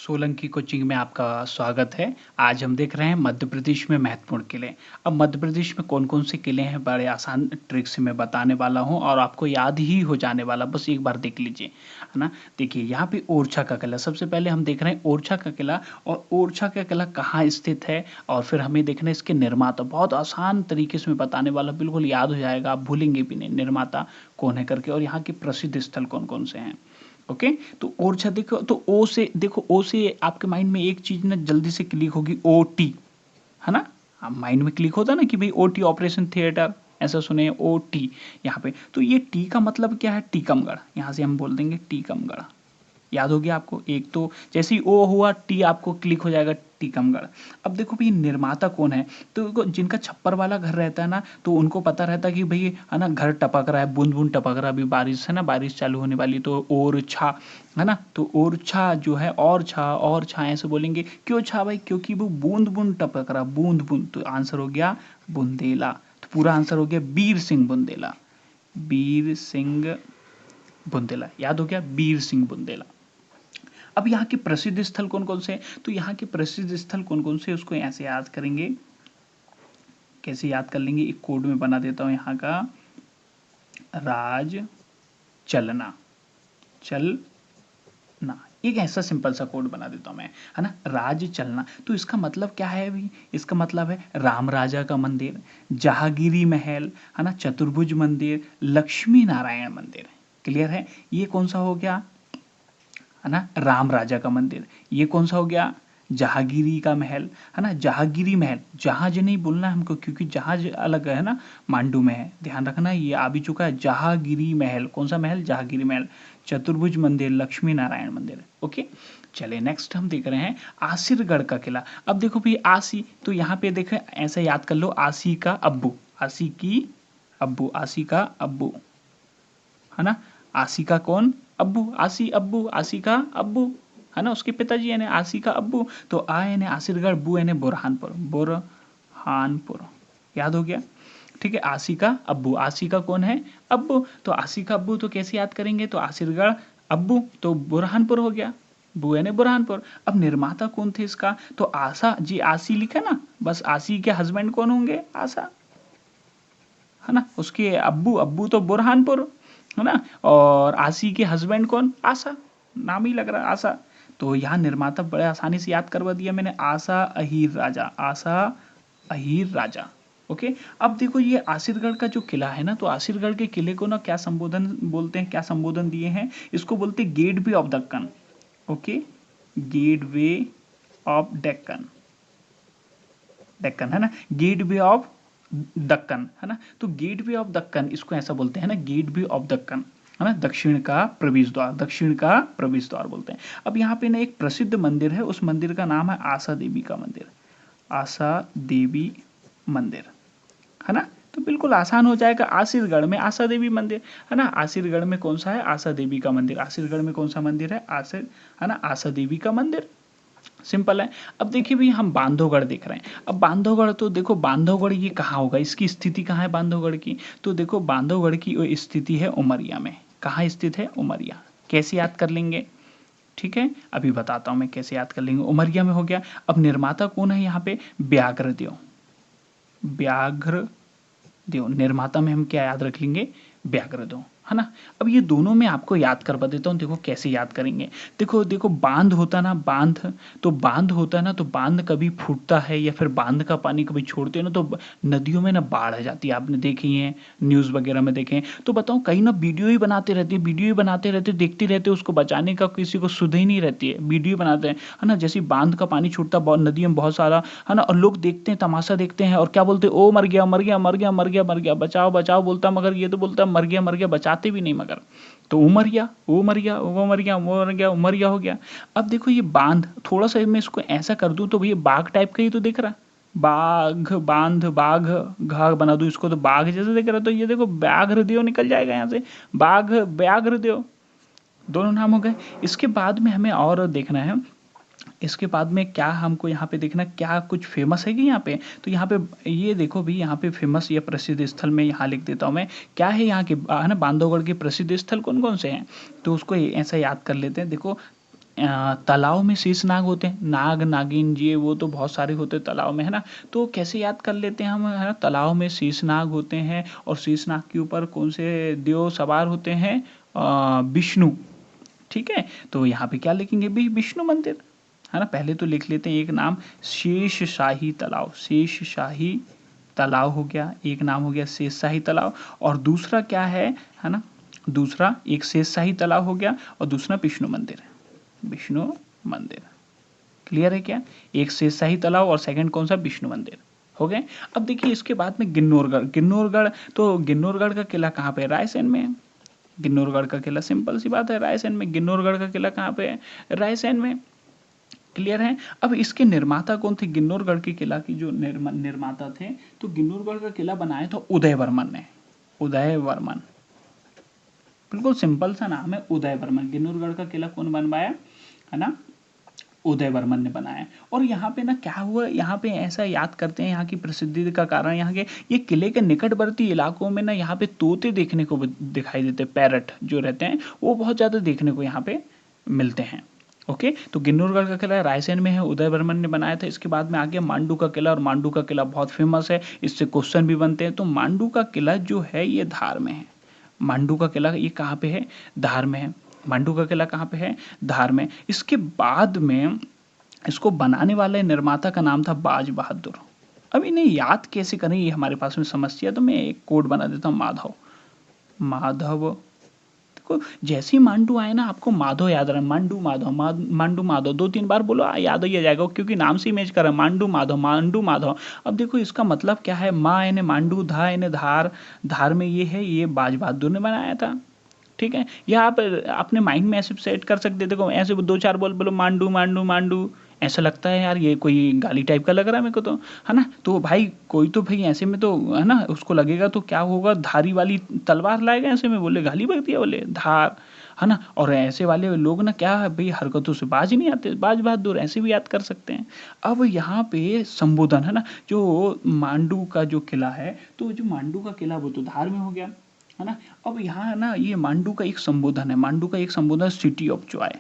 Solanki coaching में आपका स्वागत है। आज हम देख रहे हैं मध्य प्रदेश में महत्वपूर्ण किले। अब मध्य प्रदेश में कौन-कौन से किले हैं बड़े आसान ट्रिक से मैं बताने वाला हूँ और आपको याद ही हो जाने वाला, बस एक बार देख लीजिए, है ना? देखिए यहाँ पे ओरछा का किला, सबसे पहले हम देख रहे हैं ओरछा का किला और ओरछा का किला कहाँ स्थित है और फिर हमें देखना है इसके निर्माता। बहुत आसान तरीके से मैं बताने वाला, बिल्कुल याद हो जाएगा, आप भूलेंगे भी नहीं निर्माता कौन है करके और यहाँ के प्रसिद्ध स्थल कौन-कौन से हैं। ओके, तो ओरछा देखो, तो ओ से आपके माइंड में एक चीज ना जल्दी से क्लिक होगी, ओ टी, है ना? अब माइंड में क्लिक होता है ना कि भाई ओ टी ऑपरेशन थिएटर, ऐसा सुने ओ टी यहाँ पे। तो ये टी का मतलब क्या है? टीकमगढ़। यहाँ से हम बोल देंगे टीकमगढ़। याद हो गया आपको? एक तो जैसे ही ओ हुआ टी आपको क्लिक हो जाएगा टीकमगढ़। अब देखो भाई निर्माता कौन है, तो जिनका छप्पर वाला घर रहता है ना, तो उनको पता रहता है कि भाई है ना घर टपक रहा है, बूंद बूंद टपक रहा है, अभी बारिश है ना, बारिश चालू होने वाली, तो और छा, है ना, तो और छा जो है, और छा ऐसे बोलेंगे। क्यों छा भाई? क्योंकि वो बूंद बूंद टपक रहा, बूंद बूंद, तो आंसर हो गया बुंदेला। तो पूरा आंसर हो गया बीर सिंह बुंदेला। बीर सिंह बुंदेला, याद हो गया बीर सिंह बुंदेला। अब यहाँ के प्रसिद्ध स्थल कौन कौन से हैं? तो यहाँ के प्रसिद्ध स्थल कौन कौन से, उसको ऐसे याद करेंगे, कैसे याद कर लेंगे, एक कोड में बना देता हूं यहाँ का, राज चलना, चलना, एक ऐसा सिंपल सा कोड बना देता हूं मैं, है ना, राज चलना। तो इसका मतलब क्या है अभी? इसका मतलब है राम राजा का मंदिर, जहांगीरी महल, है ना, चतुर्भुज मंदिर, लक्ष्मी नारायण मंदिर। क्लियर है? ये कौन सा हो गया, है ना, राम राजा का मंदिर। ये कौन सा हो गया? जहांगीरी का महल, है ना, जहांगीरी महल। जहाज नहीं बोलना है हमको, क्योंकि जहाज अलग है ना, मांडू में है, ध्यान रखना, ये आ भी चुका है। जहांगीरी महल, कौन सा महल? जहांगीरी महल। चतुर्भुज मंदिर, लक्ष्मी नारायण मंदिर। ओके, चले नेक्स्ट हम देख रहे हैं आसिरगढ़ का किला। अब देखो भाई आसी, तो यहाँ पे देखे ऐसा याद कर लो, आसी का अब्बू, आसी की अब्बू, आसी का अब्बू, है ना, आसी का कौन? अब्बू, आसी अब्बू, आसी का अब्बू, है ना, उसके पिताजी यानी आसी का अब्बू। तो आ यानी आसिरगढ़, बू यानी बुरहानपुर, बुरहानपुर, याद हो गया? ठीक है, आसी का अब्बू, आसी का कौन है? अब्बू। तो आसी का अब्बू तो कैसे याद करेंगे? तो आसिरगढ़, अब्बू, तो बुरहानपुर हो गया, बू यानी बुरहानपुर। अब निर्माता कौन थे इसका? तो आशा जी, आसी लिखा ना, बस आसी के हस्बैंड कौन होंगे? आशा, है ना, उसके अब्बू, अब्बू तो बुरहानपुर, है ना, और आसी के हस्बैंड कौन? आशा, नाम ही लग रहा है आशा। तो यहाँ निर्माता बड़े आसानी से याद करवा दिया मैंने, आशा अहीर राजा, आशा अहीर राजा। ओके, अब देखो ये आसिरगढ़ का जो किला है ना, तो आसिरगढ़ के किले को ना क्या संबोधन बोलते हैं, क्या संबोधन दिए हैं? इसको बोलते हैं gateway of Deccan. Okay, gateway of Deccan, Deccan, है ना, गेट वे ऑफ दक्कन, है ना, तो गेट वे ऑफ दक्कन इसको ऐसा बोलते हैं ना, गेट वे ऑफ दक्कन, है ना, दक्षिण का प्रवेश द्वार, दक्षिण का प्रवेश द्वार बोलते हैं। अब यहाँ पे ना एक प्रसिद्ध मंदिर है, उस मंदिर का नाम है आशा देवी का मंदिर, आशा देवी मंदिर, है ना। तो बिल्कुल आसान हो जाएगा, आसिरगढ़ में आशा देवी मंदिर, है ना, आसिरगढ़ में कौन सा है? आशा देवी का मंदिर। आसिरगढ़ में कौन सा मंदिर है? आसिर, है ना, आशा देवी का मंदिर, सिंपल है। अब देखिए भाई हम बांधवगढ़ देख रहे हैं। अब बांधवगढ़, तो देखो बांधवगढ़ ये कहाँ होगा, इसकी स्थिति कहाँ है बांधवगढ़ की? तो देखो बांधवगढ़ की स्थिति है उमरिया में। कहाँ स्थित है? उमरिया। कैसे याद कर लेंगे? ठीक है, अभी बताता हूं मैं कैसे याद कर लेंगे। उमरिया में हो गया। अब निर्माता कौन है यहाँ पे? व्याघ्रदेव, व्याघ्रदेव, निर्माता में हम क्या याद रख लेंगे? व्याघ्रदेव, है ना। अब ये दोनों मैं आपको याद करवा देता हूँ, देखो कैसे याद करेंगे। देखो देखो बांध होता ना, बांध, तो बांध होता है ना, तो बांध कभी फूटता है या फिर बांध का पानी कभी छोड़ते हैं ना, तो नदियों में ना बाढ़ आ जाती है, आपने देखी है, न्यूज़ वगैरह में देखे हैं। तो बताओ कहीं ना वीडियो ही बनाते रहते हैं, वीडियो ही बनाते रहते, देखते रहते, उसको बचाने का किसी को सुध ही नहीं रहती है, वीडियो बनाते हैं, है ना। जैसे बांध का पानी छूटता नदी में बहुत सारा, है ना, और लोग देखते हैं, तमाशा देखते हैं, और क्या बोलते हैं? ओ मर गया, मर गया, मर गया, मर गया, मर गया, बचाओ बचाओ बोलता, मगर ये तो बोलता मर गया, मर गया, बचाते भी नहीं मगर। तो उमरिया, वो मर गया, वो मर गया, वो मर गया, उमरिया हो गया। अब देखो ये बांध, थोड़ा सा मैं इसको ऐसा कर दूं तो भैया बाघ टाइप का ही तो दिख रहा है, बाघ, बांध, बाघ, घा बना दूं इसको तो बाघ जैसे दिख रहा है। तो ये देखो व्याघ्रदेव निकल जाएगा यहाँ से, बाघ, व्याघ्रदेव, दोनों नाम हो गए। इसके बाद में हमें और देखना है, इसके बाद में क्या हमको यहाँ पे देखना, क्या कुछ फेमस है कि यहाँ पे? तो यहाँ पे ये देखो भी, यहाँ पे फेमस या प्रसिद्ध स्थल में यहाँ लिख देता हूँ मैं, क्या है यहाँ के, है ना, बांधवगढ़ के प्रसिद्ध स्थल कौन कौन से हैं? तो उसको ऐसा याद कर लेते हैं। देखो तालाब में शेषनाग होते हैं, नाग नागिन जी वो तो बहुत सारे होते हैं तालाब में, है ना। तो कैसे याद कर लेते हैं हम, है ना। तालाब में शेषनाग होते हैं और शेषनाग के ऊपर कौन से देव सवार होते हैं, विष्णु। ठीक है, तो यहाँ पे क्या लिखेंगे भी, विष्णु मंदिर, है ना। पहले तो लिख लेते हैं एक नाम शेषशाही तालाब, शेषशाही तालाब हो गया, एक नाम हो गया शेषशाही तालाब। और दूसरा क्या है ना। दूसरा एक शेषशाही तालाब हो गया और दूसरा विष्णु मंदिर, विष्णु मंदिर। क्लियर है क्या, एक शेषशाही तालाब और सेकंड कौन सा, विष्णु मंदिर हो गए। अब देखिए इसके बाद में गिन्नौरगढ़, गिन्नौरगढ़, तो गिन्नौरगढ़ का किला कहाँ पे है, रायसेन में है। गिन्नौरगढ़ का किला सिंपल सी बात है रायसेन में, गिन्नौरगढ़ का किला कहाँ पे है, रायसेन में। क्लियर है। अब इसके निर्माता कौन थे, गिन्नौरगढ़ के किला की जो निर्माता थे, तो गिन्नौरगढ़ का किला बनाया था उदयवर्मन ने, उदयवर्मन। बिल्कुल सिंपल सा नाम है उदयवर्मन। गिन्नौरगढ़ का किला कौन बनवाया, है ना, उदयवर्मन ने बनाया। और यहाँ पे ना क्या हुआ, यहाँ पे ऐसा याद करते हैं यहाँ की प्रसिद्धि का कारण, यहाँ के ये किले के निकटवर्ती इलाकों में ना यहाँ पे तोते देखने को दिखाई देते, पैरट जो रहते हैं वो बहुत ज्यादा देखने को यहाँ पे मिलते हैं। ओके, तो गिन्नौरगढ़ का किला रायसेन में है, उदयवर्मन ने बनाया था। इसके बाद में आ गया मांडू का किला, और मांडू का किला बहुत फेमस है, इससे क्वेश्चन भी बनते हैं। तो मांडू का किला जो है ये धार में है, मांडू का किला ये कहाँ पे है, धार में है। मांडू का किला कहाँ पे है, धार में। इसके बाद में इसको बनाने वाले निर्माता का नाम था बाज बहादुर। अब इन्हें याद कैसे करें, ये हमारे पास में समस्या, तो मैं एक कोड बना देता हूँ, माधव। माधव, देखो जैसे ही मांडू आए ना आपको माधव याद रहे, मांडू माधव, मांडू माधव 2-3 बार बोलो याद ही आ जाएगा, क्योंकि नाम से इमेज कर रहा है, मांडू माधव, मांडू माधव। अब देखो इसका मतलब क्या है, माँ यानी मांडू, धा यानी धार, धार में ये है, ये बाज बहादुर ने बनाया था। ठीक है, या आप अपने माइंड में ऐसे सेट कर सकते, देखो ऐसे 2-4 बोलो मांडू मांडू मांडू, ऐसा लगता है यार ये कोई गाली टाइप का लग रहा है मेरे को, तो है ना। तो भाई कोई तो भाई ऐसे में तो है ना उसको लगेगा तो क्या होगा, धारी वाली तलवार लाएगा ऐसे में, बोले गाली बक दिया, बोले धार, है ना। और ऐसे वाले लोग ना क्या है भाई, हरकतों से बाज नहीं आते, बाज बहादुर ऐसे भी याद कर सकते हैं। अब यहाँ पे संबोधन है ना, जो मांडू का जो किला है, तो जो मांडू का किला वो तो धार में हो गया, है ना। अब यहाँ ना ये मांडू का एक संबोधन है, मांडू का एक संबोधन city of Joy,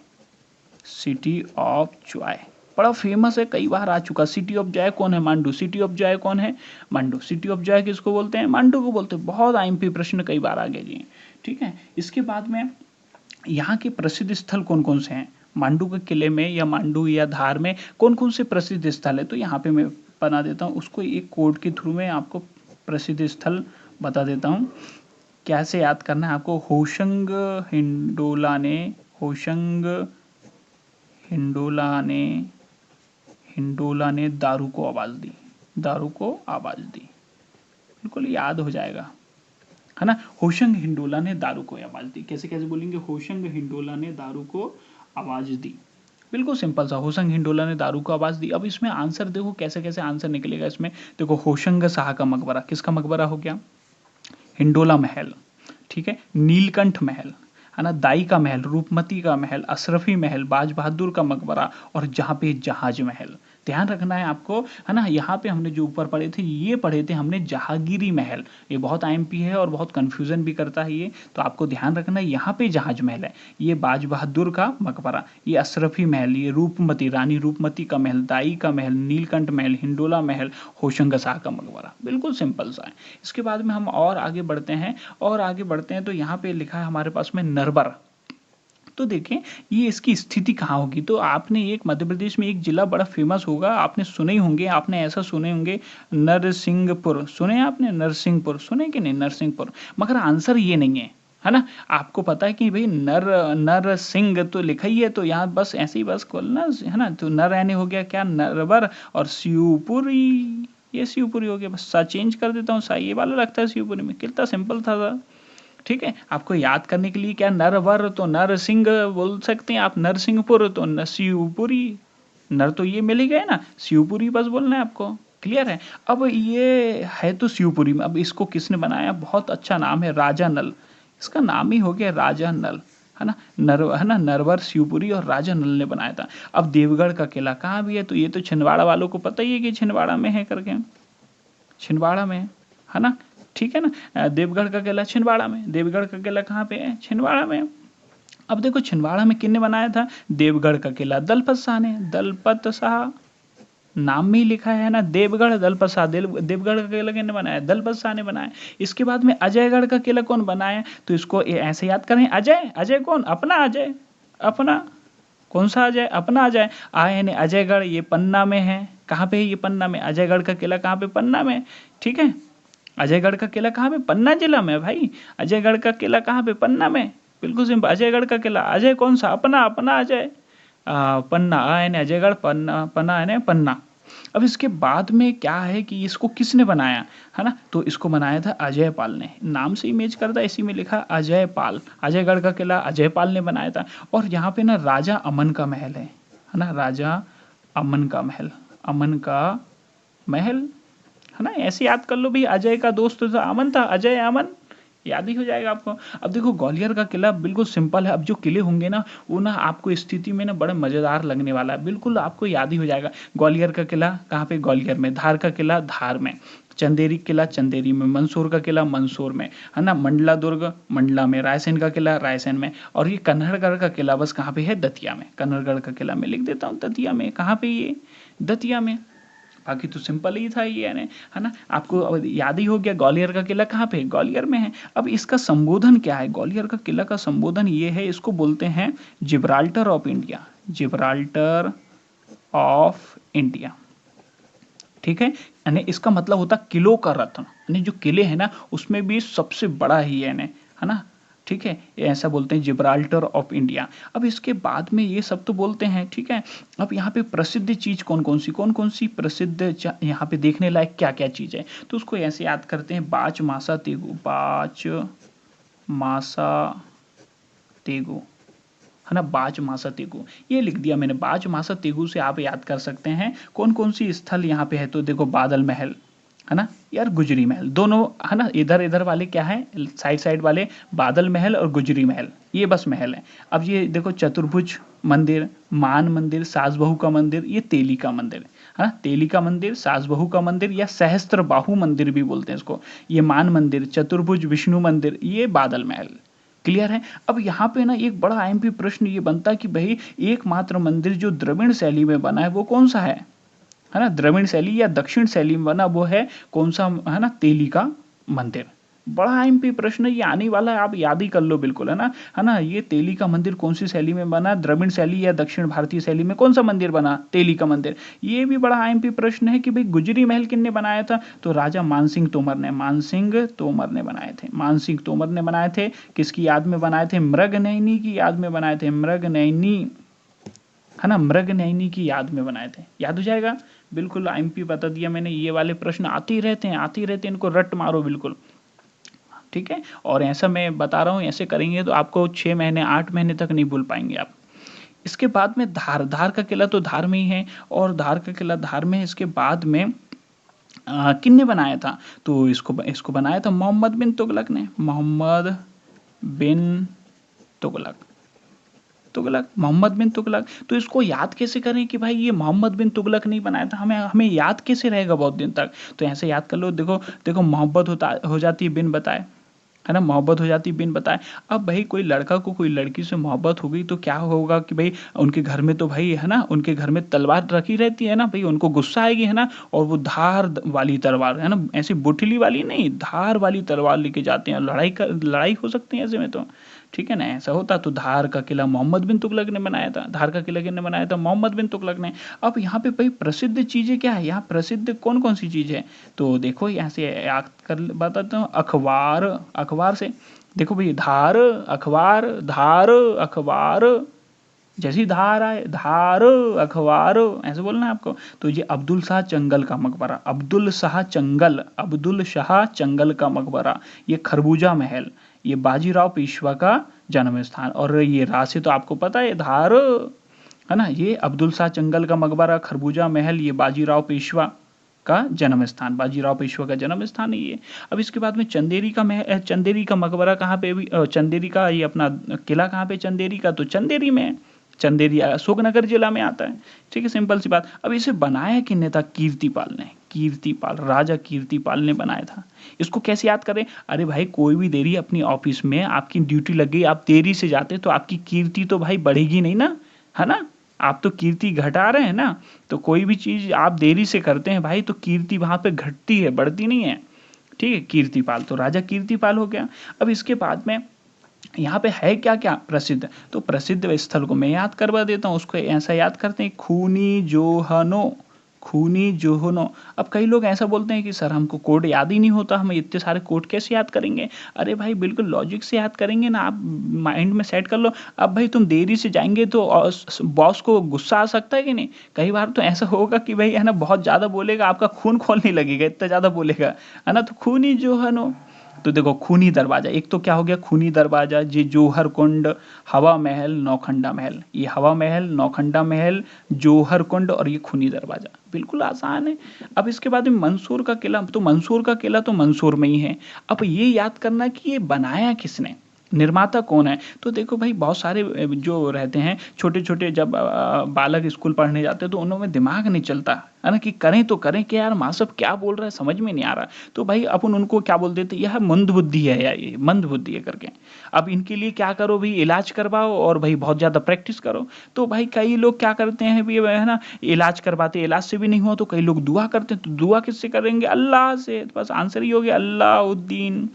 city of Joy बड़ा फेमस है, कई बार आ चुका। सिटी ऑफ जॉय कौन है, मांडू। सिटी ऑफ जॉय कौन है, मांडू। सिटी ऑफ जॉय किसको बोलते हैं, मांडू को बोलते हैं। बहुत आईएमपी प्रश्न कई बार आ गए जी। ठीक है, इसके बाद में यहाँ के प्रसिद्ध स्थल कौन कौन से हैं, मांडू के किले में या मांडू या धार में कौन कौन से प्रसिद्ध स्थल है, तो यहाँ पे मैं बना देता हूँ उसको, एक कोड के थ्रू में आपको प्रसिद्ध स्थल बता देता हूँ। कैसे याद करना है आपको, होशंग हिंडोला ने, होशंग हिंडोला ने, हिंडोला ने दारू को आवाज दी, दारू को आवाज दी, बिल्कुल याद हो जाएगा, है ना। होशंग हिंडोला ने दारू को आवाज दी, कैसे कैसे बोलेंगे, होशंग हिंडोला ने दारू को आवाज दी, बिल्कुल सिंपल सा, होशंग हिंडोला ने दारू को आवाज दी। अब इसमें आंसर देखो कैसे कैसे आंसर निकलेगा इसमें, देखो होशंग शाह का मकबरा, किसका मकबरा हो गया, हिंडोला महल, ठीक है, नीलकंठ महल, है ना, दाई का महल, रूपमती का महल, अशरफी महल, बाज बहादुर का मकबरा, और जहाँ पे जहाज महल। ध्यान रखना है आपको, है ना। यहाँ पे हमने जो ऊपर पढ़े थे ये पढ़े थे हमने जहांगीरी महल, ये बहुत आईएमपी है और बहुत कंफ्यूजन भी करता है ये, तो आपको ध्यान रखना है यहाँ पे जहाज महल है, ये बाज बहादुर का मकबरा, ये अशरफी महल, ये रूपमती रानी रूपमती का महल, दाई का महल, नीलकंठ महल, हिंडोला महल, होशंग शाह का मकबरा, बिल्कुल सिंपल सा है। इसके बाद में हम और आगे बढ़ते हैं, और आगे बढ़ते हैं तो यहाँ पे लिखा है हमारे पास में नरबर। तो देखें ये इसकी स्थिति कहाँ होगी, तो आपने एक मध्य प्रदेश में एक जिला बड़ा फेमस होगा, आपने सुने ही होंगे, आपने ऐसा सुने होंगे, नरसिंहपुर, सुने आपने, नरसिंहपुर सुने कि नहीं, नरसिंहपुर, मगर आंसर ये नहीं है ना। आपको पता है कि भाई नर सिंह तो लिखा ही है, तो यहाँ बस ऐसे ही बस खोलना है ना, तो नर यानी हो गया क्या, नरवर, और शिवपुरी, ये शिवपुरी हो गया, बस सा चेंज कर देता हूँ, सा ये वाला लगता है शिवपुरी में, कितना सिंपल था। ठीक है, आपको याद करने के लिए क्या, नरवर तो नर सिंह बोल सकते हैं आप, नरसिंहपुर तो शिवपुरी, नर तो ये मिल ही गए ना, शिवपुरी बस बोलना है आपको। क्लियर है। अब ये है तो शिवपुरी में, अब इसको किसने बनाया, बहुत अच्छा नाम है, राजा नल, इसका नाम ही हो गया राजा नल, है ना, है ना, नरवर, शिवपुरी और राजा नल ने बनाया था। अब देवगढ़ का किला कहाँ भी है, तो ये तो छिंदवाड़ा वालों को पता ही है कि छिंदवाड़ा में है करके, छिंदवाड़ा में, है ना। ठीक है ना, देवगढ़ का किला छिंदवाड़ा में, देवगढ़ का किला कहाँ पे है, छिंदवाड़ा में। अब देखो छिंदवाड़ा में किसने बनाया था? देवगढ़ का किला दलपत शाह ने। दलपत शाह नाम में ही लिखा है ना, देवगढ़ दलपत शाह। देवगढ़ का किला किसने बनाया? दलपत शाह ने बनाया। इसके बाद में अजयगढ़ का किला कौन बनाया? तो इसको ऐसे याद करें, अजय। अजय कौन? अपना अजय। अपना कौन सा अजय? अपना अजय। आए यानी अजयगढ़, ये पन्ना में है। कहाँ पे है? ये पन्ना में। अजयगढ़ का किला कहाँ पे? पन्ना में। ठीक है, अजयगढ़ का किला कहाँ पे? पन्ना जिला में भाई। अजयगढ़ का किला कहाँ पे? पन्ना में। बिल्कुल सिंपल। अजयगढ़ का किला, अजय कौन सा? अपना। अपना अजय। पन्ना, आ यानी अजयगढ़, पन्ना, पन्ना यानी पन्ना। अब इसके बाद में क्या है कि इसको किसने बनाया, है ना? तो इसको बनाया था अजय पाल ने। नाम से इमेज करता है, इसी में लिखा अजय पाल। अजयगढ़ का किला अजय पाल ने बनाया था। और यहाँ पे ना राजा अमन का महल है ना? राजा अमन का महल। अमन का महल, है ना? ऐसे याद कर लो भाई, अजय का दोस्त था अमन था, अजय अमन, याद ही हो जाएगा आपको। अब देखो ग्वालियर का किला बिल्कुल सिंपल है। अब जो किले होंगे ना वो ना आपको स्थिति में ना बड़ा मजेदार लगने वाला है, बिल्कुल आपको याद ही हो जाएगा। ग्वालियर का किला कहाँ पे? ग्वालियर में। धार का किला धार में। चंदेरी किला चंदेरी में। मंदसौर का किला मंदसौर में, है ना? मंडला दुर्ग मंडला में। रायसेन का किला रायसेन में। और ये कन्नड़गढ़ का किला बस कहाँ पे है? दतिया में। कन्नड़गढ़ का किला मैं लिख देता हूँ दतिया में। कहाँ पे? ये दतिया में। बाकी तो सिंपल ही था ये, है ना? आपको याद ही हो गया ग्वालियर का किला कहाँ पे? ग्वालियर में है। अब इसका संबोधन क्या है? ग्वालियर का किला का संबोधन ये है, इसको बोलते हैं Gibraltar of India. Gibraltar of India. ठीक है, यानी इसका मतलब होता किलों का रत्न। यानी जो किले हैं ना उसमें भी सबसे बड़ा ही है ना? ठीक है, ये ऐसा बोलते हैं जिब्राल्टर ऑफ इंडिया। अब इसके बाद में ये सब तो बोलते हैं, ठीक है। अब यहाँ पे प्रसिद्ध चीज कौन कौन सी प्रसिद्ध यहाँ पे देखने लायक क्या क्या चीज है? तो उसको ऐसे याद करते हैं, बाच मासा तेगु। बाच मासा तेगु, है ना? बाच मासा तेगु ये लिख दिया मैंने। बाच मासा तेगु से आप याद कर सकते हैं कौन कौन सी स्थल यहाँ पे है। तो देखो बादल महल, है ना यार, गुजरी महल, दोनों, है ना? इधर इधर वाले क्या है? साइड साइड वाले बादल महल और गुजरी महल, ये बस महल है। अब ये देखो चतुर्भुज मंदिर, मान मंदिर, सास बहू का मंदिर, ये तेली का मंदिर, है ना? तेली का मंदिर, सास बहू का मंदिर या सहस्त्र बाहु मंदिर भी बोलते हैं इसको। ये मान मंदिर, चतुर्भुज विष्णु मंदिर, ये बादल महल। क्लियर है? अब यहाँ पे ना एक बड़ा आईएमपी प्रश्न ये बनता है कि भाई एकमात्र मंदिर जो द्रविड़ शैली में बना है वो कौन सा है ना? द्रविड़ शैली या दक्षिण शैली में बना वो है कौन सा, है ना? तेली का मंदिर। बड़ा आईएमपी प्रश्न ये आने वाला है, आप याद ही कर लो बिल्कुल, है ना? ये तेली का मंदिर कौन सी शैली में बना? द्रविड़ शैली या दक्षिण भारतीय शैली में कौन सा मंदिर बना? तेली का मंदिर। ये भी बड़ा आईएमपी प्रश्न है कि भाई गुजरी महल किसने बनाया था? तो राजा मानसिंह तोमर ने। मानसिंह तोमर ने बनाए थे। मानसिंह तोमर ने बनाए थे। किसकी याद में बनाए थे? मृगनयनी की याद में बनाए थे। मृगनयनी, है ना? मृगनयनी की याद में बनाए थे। याद हो जाएगा बिल्कुल। आईएमपी बता दिया मैंने। ये वाले प्रश्न आते ही रहते हैं, आते ही रहते हैं, इनको रट मारो बिल्कुल, ठीक है। और ऐसा मैं बता रहा हूँ, ऐसे करेंगे तो आपको 6 महीने 8 महीने तक नहीं भूल पाएंगे आप। इसके बाद में धार। धार का किला तो धार में ही है, और धार का किला धार में। इसके बाद में किसने बनाया था? तो इसको बनाया था मोहम्मद बिन तुगलक ने। मोहम्मद बिन तुगलक। तुगलक, मोहम्मद बिन तुगलक। तो इसको याद कैसे करें कि भाई ये मोहम्मद बिन तुगलक नहीं बनाया था? हमें याद कैसे रहेगा बहुत दिन तक? तो ऐसे याद कर लो। देखो देखो, मोहब्बत हो जाती है बिन बताए, है ना? मोहब्बत हो जाती है बिन बताए। अब भाई कोई लड़का को कोई लड़की से मोहब्बत हो गई तो क्या होगा कि भाई उनके घर में तो भाई, है ना, उनके घर में तलवार रखी रहती है ना भाई, उनको गुस्सा आएगी, है ना? और वो धार वाली तलवार, है ना, ऐसी बुठली वाली नहीं, धार वाली तलवार लेके जाते हैं, लड़ाई हो सकती है ऐसे में तो, ठीक है ना? ऐसा होता। तो धार का किला मोहम्मद बिन तुगलक ने बनाया था। धार का किला किसने बनाया था? मोहम्मद बिन तुगलक ने। अब यहाँ पे भाई प्रसिद्ध चीजें क्या है? यहाँ प्रसिद्ध कौन कौन सी चीज है? तो देखो यहाँ से याद कर बताता हूँ। अखबार, अखबार से देखो भाई, धार अखबार, धार अखबार, जैसी धार आए, धार अखबार, ऐसे बोलना है आपको। तो ये अब्दुल शाह चंगल का मकबरा, अब्दुल शाह चंगल, अब्दुल शाह चंगल का मकबरा। ये खरबूजा महल, ये बाजीराव पेशवा का जन्म स्थान। और ये राशि तो आपको पता है, धार, है ना? ये अब्दुल शाह चंगल का मकबरा, खरबूजा महल, ये बाजीराव पेशवा का जन्म स्थान, बाजीराव पेशवा का जन्म स्थान है ये। अब इसके बाद में चंदेरी का चंदेरी का मकबरा कहाँ पे? भी चंदेरी का ये अपना किला कहाँ पे? चंदेरी का, तो चंदेरी में। चंदेरी अशोकनगर जिला में आता है, ठीक है, सिंपल सी बात। अब इसे बनाया किसने था? कीर्तिपाल ने। कीर्तिपाल, राजा कीर्तिपाल ने बनाया था। इसको कैसे याद करें? अरे भाई कोई भी देरी अपनी ऑफिस में आपकी ड्यूटी लग गई, आप देरी से जाते तो आपकी कीर्ति तो भाई बढ़ेगी नहीं ना, है ना? आप तो कीर्ति घटा रहे हैं ना। तो कोई भी चीज आप देरी से करते हैं भाई तो कीर्ति वहां पे घटती है, बढ़ती नहीं है। ठीक है, कीर्तिपाल, तो राजा कीर्तिपाल हो गया। अब इसके बाद में यहाँ पे है क्या क्या प्रसिद्ध, तो प्रसिद्ध स्थल को मैं याद करवा देता हूँ। उसको ऐसा याद करते हैं, खूनी जोहनो, खूनी जोहनो। अब कई लोग ऐसा बोलते हैं कि सर हमको कोड याद ही नहीं होता, हम इतने सारे कोड कैसे याद करेंगे? अरे भाई बिल्कुल लॉजिक से याद करेंगे ना, आप माइंड में सेट कर लो। अब भाई तुम देरी से जाएंगे तो बॉस को गुस्सा आ सकता है कि नहीं? कई बार तो ऐसा होगा कि भाई है ना, बहुत ज्यादा बोलेगा, आपका खून खोलने लगेगा, इतना ज्यादा बोलेगा, है ना। तो खूनी जोहनो, तो देखो खूनी दरवाजा, एक तो क्या हो गया खूनी दरवाजा, ये जौहर कुंड, हवा महल, नौखंडा महल। ये हवा महल, नौखंडा महल, जौहर कुंड और ये खूनी दरवाजा, बिल्कुल आसान है। अब इसके बाद में मंसूर का किला, तो मंसूर का किला तो मंसूर में ही है। अब ये याद करना कि ये बनाया किसने, निर्माता कौन है। तो देखो भाई बहुत सारे जो रहते हैं छोटे छोटे, जब बालक स्कूल पढ़ने जाते हैं तो उनमें दिमाग नहीं चलता है ना, कि करें तो करें कि यार माँ सब क्या बोल रहा है, समझ में नहीं आ रहा। तो भाई अपन उनको क्या बोल देते, यह मंद बुद्धि है या ये मंद बुद्धि है करके। अब इनके लिए क्या करो भाई, इलाज करवाओ और भाई बहुत ज्यादा प्रैक्टिस करो। तो भाई कई लोग क्या करते हैं भाई, है ना, इलाज करवाते, इलाज से भी नहीं हुआ तो कई लोग दुआ करते हैं। तो दुआ किससे करेंगे? अल्लाह से। बस आंसर ही हो गया, अल्लाउद्दीन,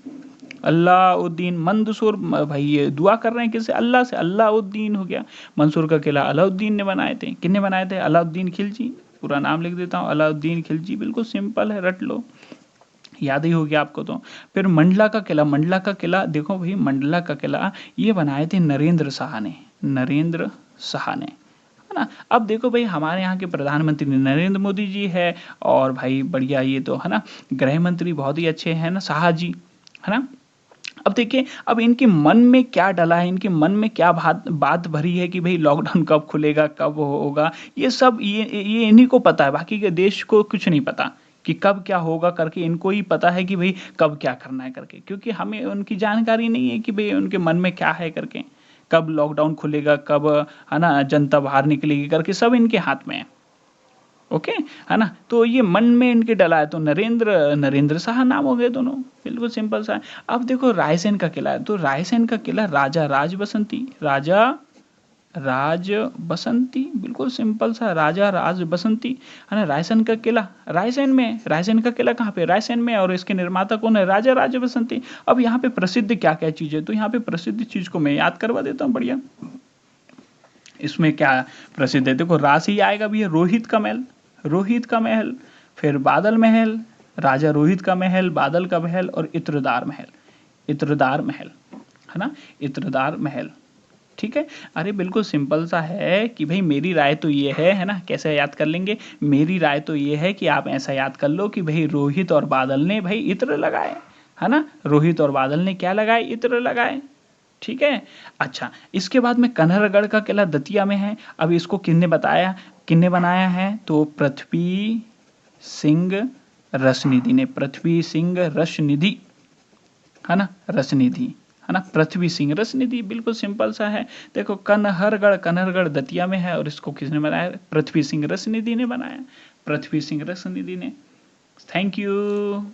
अल्लाउद्दीन मंदसूर। भाई ये दुआ कर रहे हैं किससे? अल्लाह से, अल्लाउद्दीन हो गया। मंसूर का किला अलाउद्दीन ने बनाए थे। किसने बनाए थे? अलाउद्दीन खिलजी। पूरा नाम लिख देता हूँ, अलाउद्दीन खिलजी, बिल्कुल सिंपल है, रट लो, याद ही हो गया आपको। तो फिर मंडला का किला, मंडला का किला देखो भाई, मंडला का किला ये बनाए थे नरेंद्र शाह ने, नरेंद्र शाह ने, है ना। अब देखो भाई हमारे यहाँ के प्रधानमंत्री नरेंद्र मोदी जी है, और भाई बढ़िया ये तो है ना, गृह मंत्री बहुत ही अच्छे हैं ना, शाह जी, है ना। अब देखिए, अब इनके मन में क्या डला है, इनके मन में क्या बात भरी है कि भाई लॉकडाउन कब खुलेगा, कब होगा, ये सब ये इन्हीं को पता है, बाकी के देश को कुछ नहीं पता कि कब क्या होगा करके। इनको ही पता है कि भाई कब क्या करना है करके, क्योंकि हमें उनकी जानकारी नहीं है कि भाई उनके मन में क्या है करके, कब लॉकडाउन खुलेगा, कब है ना जनता बाहर निकलेगी करके, सब इनके हाथ में है। ओके, है ना। तो ये मन में इनके डला है, तो नरेंद्र शाह नाम हो गए दोनों, बिल्कुल सिंपल सा है। अब देखो रायसेन का किला है, तो रायसेन का किला राजा राज बसंती, राजा राज बसंती, बिल्कुल सिंपल सा, राजा राज बसंती, है ना। रायसेन का किला रायसेन में, रायसेन का किला कहाँ पे? रायसेन में, और इसके निर्माता कौन है? राजा राज बसंती। अब यहाँ पे प्रसिद्ध क्या क्या चीज है, तो यहाँ पे प्रसिद्ध चीज को मैं याद करवा देता हूँ, बढ़िया। इसमें क्या प्रसिद्ध है, देखो राशि आएगा भैया, रोहित का महल, रोहित का महल, फिर बादल महल, राजा रोहित का महल, बादल का महल, और इत्रदार महल, इत्रदार महल, है ना, इत्रदार महल। ठीक है, अरे बिल्कुल सिंपल सा है कि भाई मेरी राय तो ये है ना, कैसे याद कर लेंगे, मेरी राय तो ये है कि आप ऐसा याद कर लो कि भाई रोहित और बादल ने भाई इत्र लगाए, है ना, रोहित और बादल ने क्या लगाए? इत्र लगाए। ठीक है, अच्छा इसके बाद में कन्हरगढ़ का किला दतिया में है। अब इसको किसने बताया, किसने बनाया है? तो पृथ्वी सिंह रसनिधि ने, पृथ्वी सिंह रसनिधि, है ना, रसनिधि, है ना, पृथ्वी सिंह रसनिधि, बिल्कुल सिंपल सा है। देखो कन्हरगढ़, कन्हरगढ़ दतिया में है, और इसको किसने बनाया? पृथ्वी सिंह रसनिधि ने बनाया, पृथ्वी सिंह रसनिधि ने। Thank you.